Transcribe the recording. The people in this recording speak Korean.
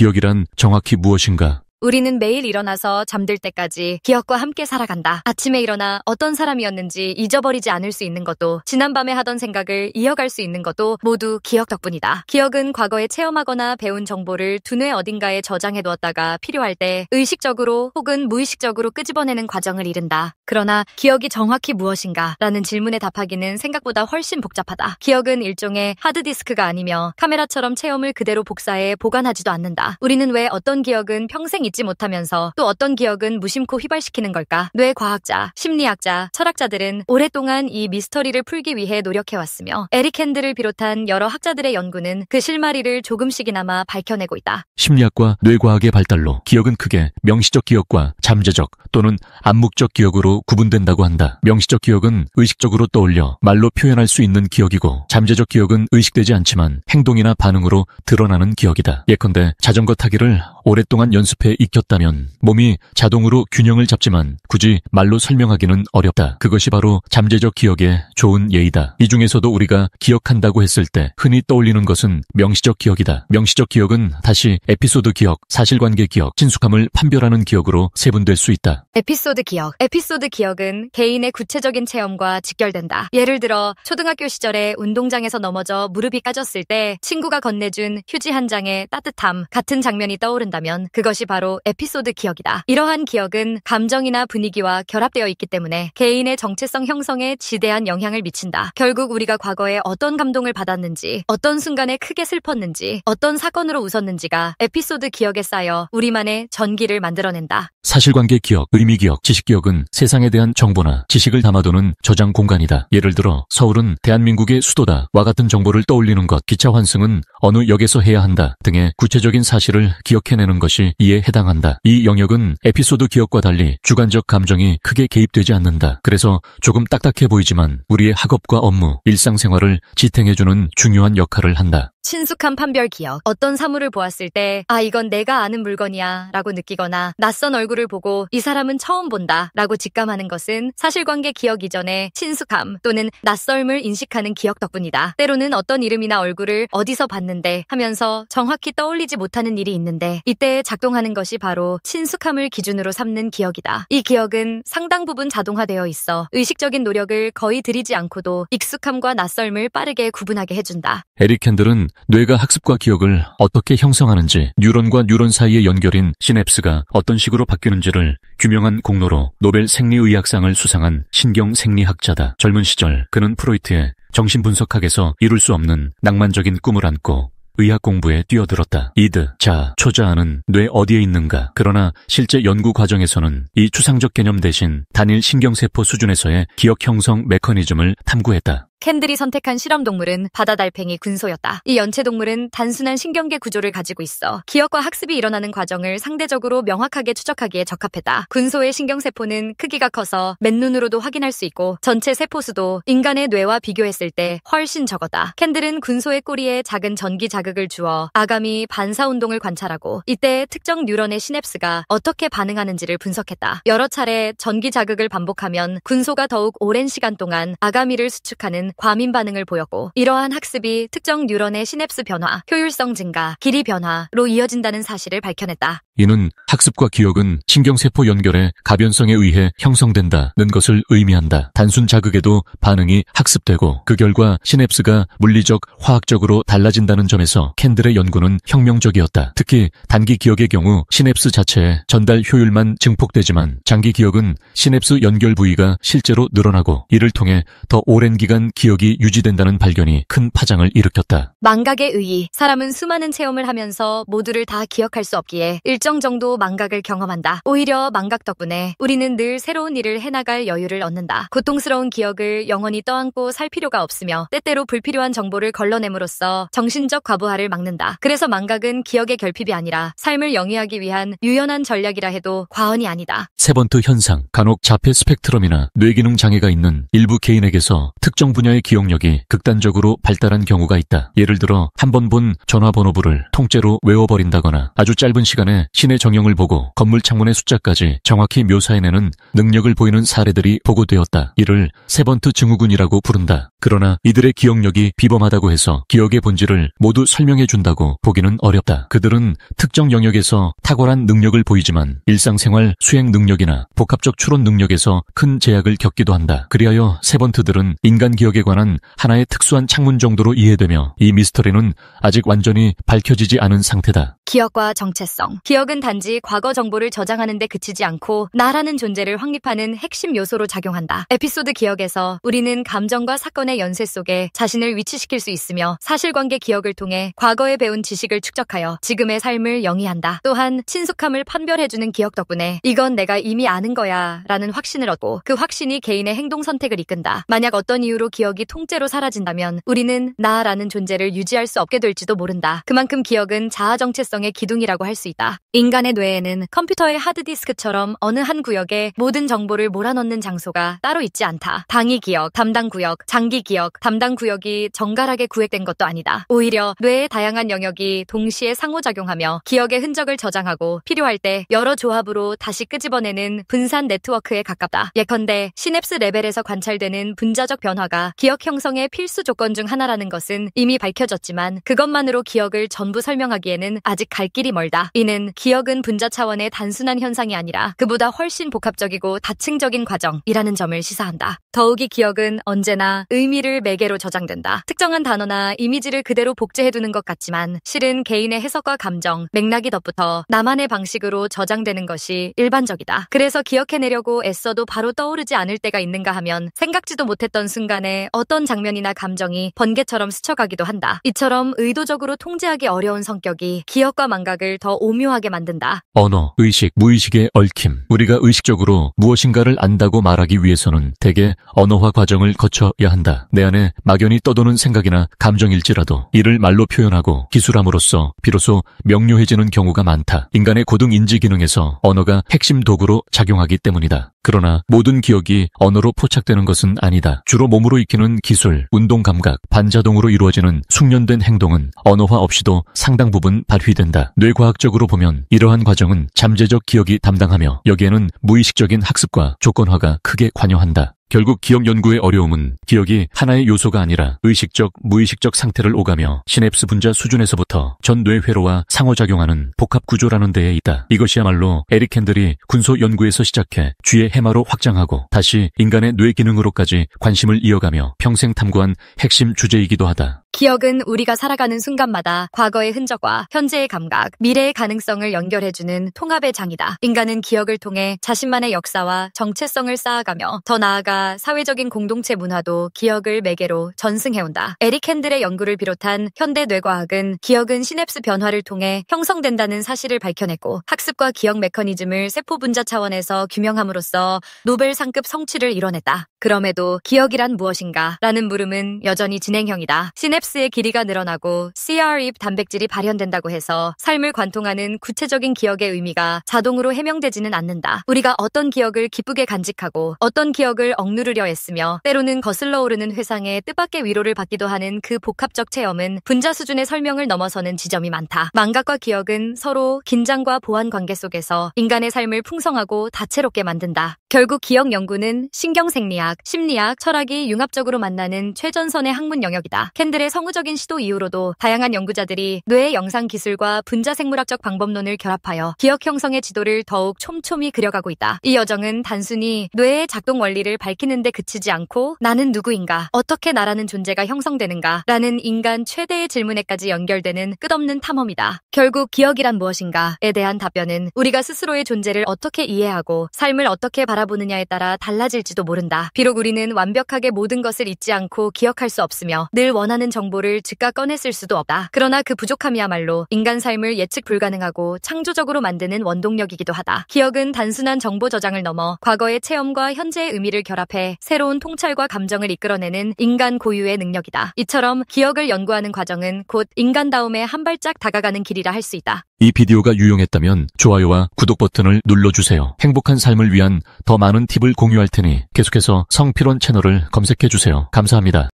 기억이란 정확히 무엇인가? 우리는 매일 일어나서 잠들 때까지 기억과 함께 살아간다. 아침에 일어나 어떤 사람이었는지 잊어버리지 않을 수 있는 것도, 지난밤에 하던 생각을 이어갈 수 있는 것도 모두 기억 덕분이다. 기억은 과거에 체험하거나 배운 정보를 두뇌 어딘가에 저장해두었다가 필요할 때 의식적으로 혹은 무의식적으로 끄집어내는 과정을 이른다. 그러나 기억이 정확히 무엇인가? 라는 질문에 답하기는 생각보다 훨씬 복잡하다. 기억은 일종의 하드디스크가 아니며 카메라처럼 체험을 그대로 복사해 보관하지도 않는다. 우리는 왜 어떤 기억은 평생 잊지 못하면서 또 어떤 기억은 무심코 휘발시키는 걸까? 뇌과학자, 심리학자, 철학자들은 오랫동안 이 미스터리를 풀기 위해 노력해왔으며 에릭 핸들을 비롯한 여러 학자들의 연구는 그 실마리를 조금씩이나마 밝혀내고 있다. 심리학과 뇌과학의 발달로 기억은 크게 명시적 기억과 잠재적 또는 암묵적 기억으로 구분된다고 한다. 명시적 기억은 의식적으로 떠올려 말로 표현할 수 있는 기억이고, 잠재적 기억은 의식되지 않지만 행동이나 반응으로 드러나는 기억이다. 예컨대 자전거 타기를 오랫동안 연습해 익혔다면 몸이 자동으로 균형을 잡지만 굳이 말로 설명하기는 어렵다. 그것이 바로 잠재적 기억의 좋은 예이다. 이 중에서도 우리가 기억한다고 했을 때 흔히 떠올리는 것은 명시적 기억이다. 명시적 기억은 다시 에피소드 기억, 사실관계 기억, 친숙함을 판별하는 기억으로 세분될 수 있다. 에피소드 기억. 에피소드 기억은 개인의 구체적인 체험과 직결된다. 예를 들어 초등학교 시절에 운동장에서 넘어져 무릎이 까졌을 때 친구가 건네준 휴지 한 장의 따뜻함 같은 장면이 떠오른다면 그것이 바로 에피소드 기억이다. 이러한 기억은 감정이나 분위기와 결합되어 있기 때문에 개인의 정체성 형성에 지대한 영향을 미친다. 결국 우리가 과거에 어떤 감동을 받았는지, 어떤 순간에 크게 슬펐는지, 어떤 사건으로 웃었는지가 에피소드 기억에 쌓여 우리만의 전기를 만들어낸다. 사실관계 기억, 의미기억, 지식기억은 세상에 대한 정보나 지식을 담아두는 저장 공간이다. 예를 들어 서울은 대한민국의 수도다 와 같은 정보를 떠올리는 것, 기차 환승은 어느 역에서 해야 한다 등의 구체적인 사실을 기억해내는 것이 이에 해당한다. 이 영역은 에피소드 기억과 달리 주관적 감정이 크게 개입되지 않는다. 그래서 조금 딱딱해 보이지만 우리의 학업과 업무, 일상생활을 지탱해주는 중요한 역할을 한다. 친숙한 판별 기억. 어떤 사물을 보았을 때 이건 내가 아는 물건이야 라고 느끼거나 낯선 얼굴을 보고 이 사람은 처음 본다 라고 직감하는 것은 사실관계 기억 이전의 친숙함 또는 낯설음을 인식하는 기억 덕분이다. 때로는 어떤 이름이나 얼굴을 어디서 봤는데 하면서 정확히 떠올리지 못하는 일이 있는데 이때 작동하는 것이 바로 친숙함을 기준으로 삼는 기억이다. 이 기억은 상당 부분 자동화되어 있어 의식적인 노력을 거의 들이지 않고도 익숙함과 낯설음을 빠르게 구분하게 해준다. 에릭 핸들은 뇌가 학습과 기억을 어떻게 형성하는지, 뉴런과 뉴런 사이의 연결인 시냅스가 어떤 식으로 바뀌는지를 규명한 공로로 노벨 생리의학상을 수상한 신경생리학자다. 젊은 시절 그는 프로이트의 정신분석학에서 이룰 수 없는 낭만적인 꿈을 안고 의학 공부에 뛰어들었다. 이드, 자, 초자아는 뇌 어디에 있는가? 그러나 실제 연구 과정에서는 이 추상적 개념 대신 단일 신경세포 수준에서의 기억 형성 메커니즘을 탐구했다. 캔들이 선택한 실험 동물은 바다 달팽이 군소였다. 이 연체 동물은 단순한 신경계 구조를 가지고 있어 기억과 학습이 일어나는 과정을 상대적으로 명확하게 추적하기에 적합했다. 군소의 신경세포는 크기가 커서 맨눈으로도 확인할 수 있고 전체 세포수도 인간의 뇌와 비교했을 때 훨씬 적었다. 캔들은 군소의 꼬리에 작은 전기 자극을 주어 아가미 반사운동을 관찰하고 이때 특정 뉴런의 시냅스가 어떻게 반응하는지를 분석했다. 여러 차례 전기 자극을 반복하면 군소가 더욱 오랜 시간 동안 아가미를 수축하는 과민 반응을 보였고, 이러한 학습이 특정 뉴런의 시냅스 변화, 효율성 증가, 길이 변화로 이어진다는 사실을 밝혀냈다. 이는 학습과 기억은 신경세포 연결의 가변성에 의해 형성된다는 것을 의미한다. 단순 자극에도 반응이 학습되고 그 결과 시냅스가 물리적, 화학적으로 달라진다는 점에서 캔들의 연구는 혁명적이었다. 특히 단기 기억의 경우 시냅스 자체의 전달 효율만 증폭되지만 장기 기억은 시냅스 연결 부위가 실제로 늘어나고 이를 통해 더 오랜 기간 기억이 유지된다는 발견이 큰 파장을 일으켰다. 망각의 의의. 사람은 수많은 체험을 하면서 모두를 다 기억할 수 없기에 일정 정도 망각을 경험한다. 오히려 망각 덕분에 우리는 늘 새로운 일을 해나갈 여유를 얻는다. 고통스러운 기억을 영원히 떠안고 살 필요가 없으며 때때로 불필요한 정보를 걸러냄으로써 정신적 과부하를 막는다. 그래서 망각은 기억의 결핍이 아니라 삶을 영위하기 위한 유연한 전략이라 해도 과언이 아니다. 세번트 현상. 간혹 자폐 스펙트럼이나 뇌기능 장애가 있는 일부 개인에게서 특정 분야 분야의 기억력이 극단적으로 발달한 경우가 있다. 예를 들어 한 번 본 전화번호부를 통째로 외워버린다거나 아주 짧은 시간에 시내 정형을 보고 건물 창문의 숫자까지 정확히 묘사해내는 능력을 보이는 사례들이 보고되었다. 이를 세번트 증후군이라고 부른다. 그러나 이들의 기억력이 비범하다고 해서 기억의 본질을 모두 설명해준다고 보기는 어렵다. 그들은 특정 영역에서 탁월한 능력을 보이지만 일상생활 수행 능력이나 복합적 추론 능력에서 큰 제약을 겪기도 한다. 그리하여 세번트들은 인간 기억에 관한 하나의 특수한 창문 정도로 이해되며 이 미스터리는 아직 완전히 밝혀지지 않은 상태다. 기억과 정체성. 기억은 단지 과거 정보를 저장하는 데 그치지 않고 나라는 존재를 확립하는 핵심 요소로 작용한다. 에피소드 기억에서 우리는 감정과 사건의 연쇄 속에 자신을 위치시킬 수 있으며 사실관계 기억을 통해 과거에 배운 지식을 축적하여 지금의 삶을 영위한다. 또한 친숙함을 판별해주는 기억 덕분에 이건 내가 이미 아는 거야 라는 확신을 얻고 그 확신이 개인의 행동 선택을 이끈다. 만약 어떤 이유로 기억이 통째로 사라진다면 우리는 나라는 존재를 유지할 수 없게 될지도 모른다. 그만큼 기억은 자아 정체성의 기둥이라고 할 수 있다. 인간의 뇌에는 컴퓨터의 하드디스크처럼 어느 한 구역에 모든 정보를 몰아넣는 장소가 따로 있지 않다. 당위 기억, 담당 구역, 장기 기억, 담당 구역이 정갈하게 구획된 것도 아니다. 오히려 뇌의 다양한 영역이 동시에 상호작용하며 기억의 흔적을 저장하고 필요할 때 여러 조합으로 다시 끄집어내는 분산 네트워크에 가깝다. 예컨대 시냅스 레벨에서 관찰되는 분자적 변화가 기억 형성의 필수 조건 중 하나라는 것은 이미 밝혀졌지만 그것만으로 기억을 전부 설명하기에는 아직 갈 길이 멀다. 이는 기억은 분자 차원의 단순한 현상이 아니라 그보다 훨씬 복합적이고 다층적인 과정이라는 점을 시사한다. 더욱이 기억은 언제나 의미를 매개로 저장된다. 특정한 단어나 이미지를 그대로 복제해두는 것 같지만 실은 개인의 해석과 감정, 맥락이 덧붙어 나만의 방식으로 저장되는 것이 일반적이다. 그래서 기억해내려고 애써도 바로 떠오르지 않을 때가 있는가 하면 생각지도 못했던 순간에 어떤 장면이나 감정이 번개처럼 스쳐가기도 한다. 이처럼 의도적으로 통제하기 어려운 성격이 기억과 망각을 더 오묘하게 만든다. 언어, 의식, 무의식의 얽힘. 우리가 의식적으로 무엇인가를 안다고 말하기 위해서는 대개 언어화 과정을 거쳐야 한다. 내 안에 막연히 떠도는 생각이나 감정일지라도 이를 말로 표현하고 기술함으로써 비로소 명료해지는 경우가 많다. 인간의 고등 인지 기능에서 언어가 핵심 도구로 작용하기 때문이다. 그러나 모든 기억이 언어로 포착되는 것은 아니다. 주로 몸으로 익히는 기술, 운동 감각, 반자동으로 이루어지는 숙련된 행동은 언어화 없이도 상당 부분 발휘된다. 뇌과학적으로 보면 이러한 과정은 잠재적 기억이 담당하며 여기에는 무의식적인 학습과 조건화가 크게 관여한다. 결국 기억 연구의 어려움은 기억이 하나의 요소가 아니라 의식적, 무의식적 상태를 오가며 시냅스 분자 수준에서부터 전 뇌회로와 상호작용하는 복합 구조라는 데에 있다. 이것이야말로 에릭 캔들이 군소 연구에서 시작해 쥐의 해마로 확장하고 다시 인간의 뇌 기능으로까지 관심을 이어가며 평생 탐구한 핵심 주제이기도 하다. 기억은 우리가 살아가는 순간마다 과거의 흔적과 현재의 감각, 미래의 가능성을 연결해주는 통합의 장이다. 인간은 기억을 통해 자신만의 역사와 정체성을 쌓아가며 더 나아가 사회적인 공동체 문화도 기억을 매개로 전승해온다. 에릭 핸들의 연구를 비롯한 현대 뇌과학은 기억은 시냅스 변화를 통해 형성된다는 사실을 밝혀냈고 학습과 기억 메커니즘을 세포 분자 차원에서 규명함으로써 노벨상급 성취를 이뤄냈다. 그럼에도 기억이란 무엇인가? 라는 물음은 여전히 진행형이다. 시냅스의 길이가 늘어나고 CR입 단백질이 발현된다고 해서 삶을 관통하는 구체적인 기억의 의미가 자동으로 해명되지는 않는다. 우리가 어떤 기억을 기쁘게 간직하고 어떤 기억을 억누르려 애쓰며 때로는 거슬러 오르는 회상에 뜻밖의 위로를 받기도 하는 그 복합적 체험은 분자 수준의 설명을 넘어서는 지점이 많다. 망각과 기억은 서로 긴장과 보완 관계 속에서 인간의 삶을 풍성하고 다채롭게 만든다. 결국 기억 연구는 신경생리학, 심리학, 철학이 융합적으로 만나는 최전선의 학문 영역이다. 캔들의 성우적인 시도 이후로도 다양한 연구자들이 뇌의 영상 기술과 분자생물학적 방법론을 결합하여 기억 형성의 지도를 더욱 촘촘히 그려가고 있다. 이 여정은 단순히 뇌의 작동 원리를 밝히는 데 그치지 않고 나는 누구인가, 어떻게 나라는 존재가 형성되는가 라는 인간 최대의 질문에까지 연결되는 끝없는 탐험이다. 결국 기억이란 무엇인가에 대한 답변은 우리가 스스로의 존재를 어떻게 이해하고 삶을 어떻게 바라보느냐에 따라 달라질지도 모른다. 비록 우리는 완벽하게 모든 것을 잊지 않고 기억할 수 없으며 늘 원하는 정보를 즉각 꺼냈을 수도 없다. 그러나 그 부족함이야말로 인간 삶을 예측 불가능하고 창조적으로 만드는 원동력이기도 하다. 기억은 단순한 정보 저장을 넘어 과거의 체험과 현재의 의미를 결합해 새로운 통찰과 감정을 이끌어내는 인간 고유의 능력이다. 이처럼 기억을 연구하는 과정은 곧 인간다움에 한 발짝 다가가는 길이라 할 수 있다. 이 비디오가 유용했다면 좋아요와 구독 버튼을 눌러주세요. 행복한 삶을 위한 더 많은 팁을 공유할 테니 계속해서 성필원 채널을 검색해주세요. 감사합니다.